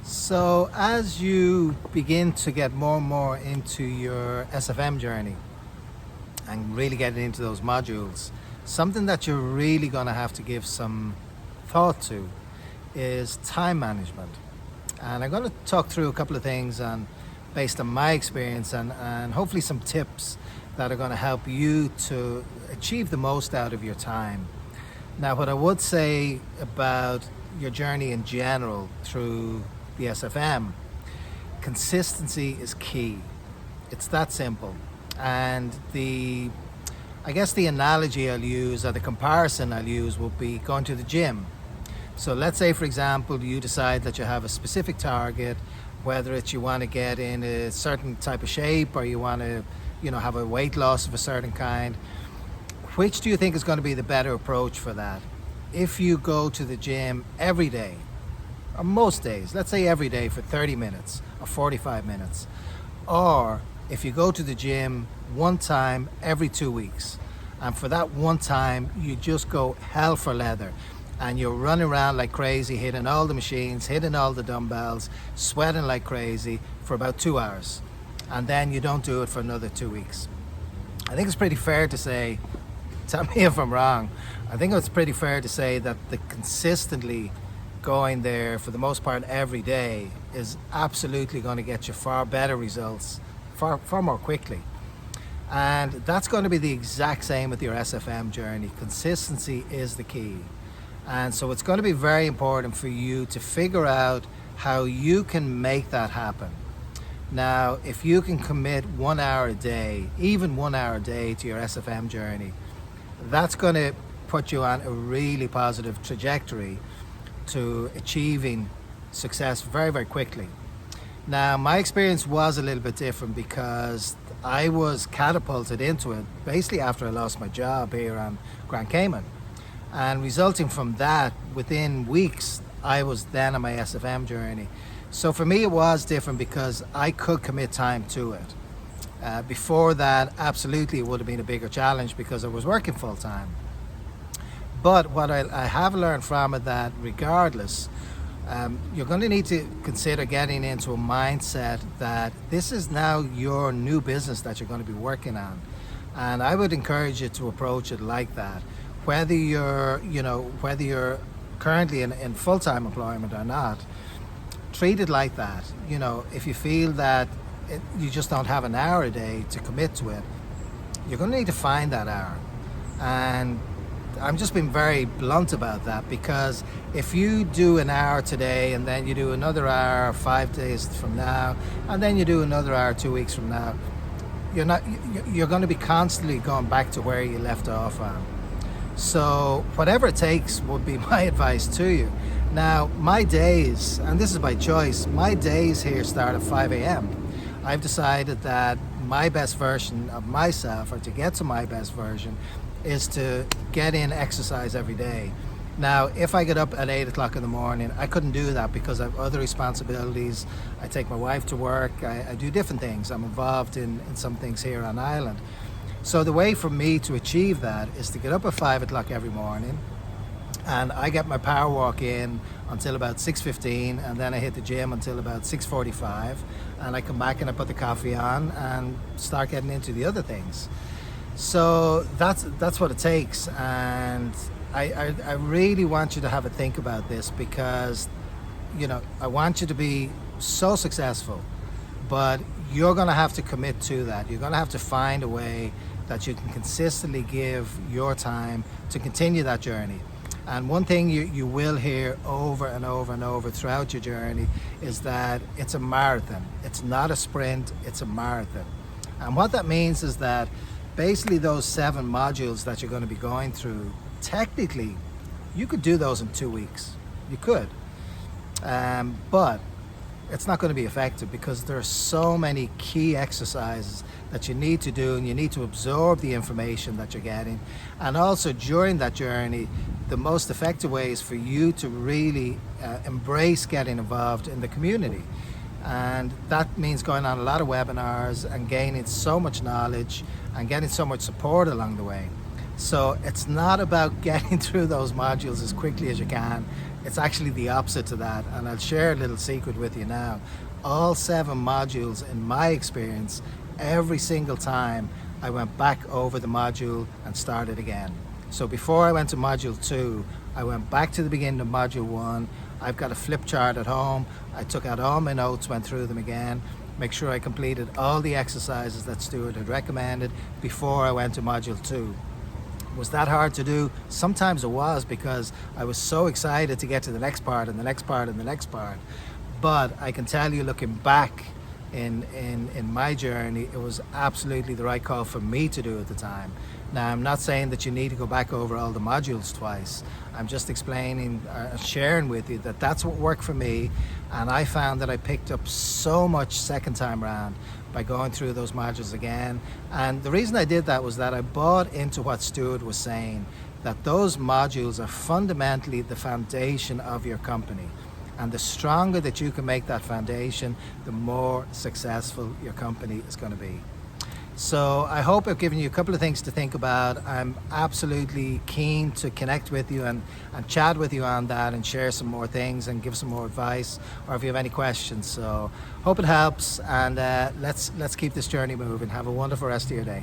So, as you begin to get more and more into your SFM journey and really getting into those modules, something that you're really going to have to give some thought to is time management. And I'm going to talk through a couple of things based on my experience and hopefully some tips that are going to help you to achieve the most out of your time. Now, what I would say about your journey in general through the SFM, consistency is key. It's that simple. And I guess the analogy I'll use or the comparison I'll use will be going to the gym. So let's say, for example, you decide that you have a specific target, whether it's you want to get in a certain type of shape or you want to, have a weight loss of a certain kind. Which do you think is going to be the better approach for that? If you go to the gym every day, or most days, let's say every day for 30 minutes or 45 minutes, or if you go to the gym one time every 2 weeks, and for that one time you just go hell for leather and you're running around like crazy, hitting all the machines, hitting all the dumbbells, sweating like crazy for about 2 hours, and then you don't do it for another 2 weeks. I think it's pretty fair to say, tell me if I'm wrong, I think it's pretty fair to say that the consistently going there for the most part every day is absolutely going to get you far better results far more quickly. And that's going to be the exact same with your SFM journey. Consistency is the key. And so it's going to be very important for you to figure out how you can make that happen. Now, if you can commit 1 hour a day, even 1 hour a day to your SFM journey, that's going to put you on a really positive trajectory to achieving success very, very quickly. Now, my experience was a little bit different because I was catapulted into it basically after I lost my job here on Grand Cayman. And resulting from that, within weeks, I was then on my SFM journey. So for me, it was different because I could commit time to it. Before that, absolutely, it would have been a bigger challenge because I was working full time. But what I have learned from it that regardless, you're going to need to consider getting into a mindset that this is now your new business that you're going to be working on. And I would encourage you to approach it like that. Whether you're currently in full-time employment or not, treat it like that. If you feel that you just don't have an hour a day to commit to it, you're going to need to find that hour. And I'm just being very blunt about that, because if you do an hour today and then you do another hour 5 days from now and then you do another hour 2 weeks from now, you're going to be constantly going back to where you left off on. So whatever it takes would be my advice to you. Now, my days, and this is by choice, my days here start at 5 a.m. I've decided that my best version of myself, or to get to my best version, is to get in exercise every day. Now, if I get up at 8 o'clock in the morning, I couldn't do that because I have other responsibilities. I take my wife to work, I do different things. I'm involved in some things here on island. So the way for me to achieve that is to get up at 5 o'clock every morning, and I get my power walk in until about 6:15, and then I hit the gym until about 6:45, and I come back and I put the coffee on and start getting into the other things. So that's what it takes, and I really want you to have a think about this, because I want you to be so successful, but you're going to have to commit to that. You're going to have to find a way that you can consistently give your time to continue that journey. And one thing you will hear over and over and over throughout your journey is that it's a marathon. It's not a sprint, it's a marathon. And what that means is that basically those 7 modules that you're going to be going through, technically, you could do those in 2 weeks. You could. But it's not going to be effective because there are so many key exercises that you need to do, and you need to absorb the information that you're getting. And also during that journey, the most effective way is for you to really embrace getting involved in the community. And that means going on a lot of webinars and gaining so much knowledge and getting so much support along the way. So it's not about getting through those modules as quickly as you can. It's actually the opposite to that, and I'll share a little secret with you now. All 7 modules, in my experience, every single time I went back over the module and started again. So before I went to module 2, I went back to the beginning of module 1. I've got a flip chart at home. I took out all my notes, went through them again, make sure I completed all the exercises that Stuart had recommended before I went to module 2. Was that hard to do? Sometimes it was, because I was so excited to get to the next part and the next part and the next part. But I can tell you, looking back in my journey, it was absolutely the right call for me to do at the time. Now, I'm not saying that you need to go back over all the modules twice. I'm just explaining, sharing with you that that's what worked for me, and I found that I picked up so much second time around by going through those modules again. And the reason I did that was that I bought into what Stuart was saying, that those modules are fundamentally the foundation of your company. And the stronger that you can make that foundation, the more successful your company is going to be. So I hope I've given you a couple of things to think about. I'm absolutely keen to connect with you and chat with you on that and share some more things and give some more advice, or if you have any questions. So hope it helps, and let's keep this journey moving. Have a wonderful rest of your day.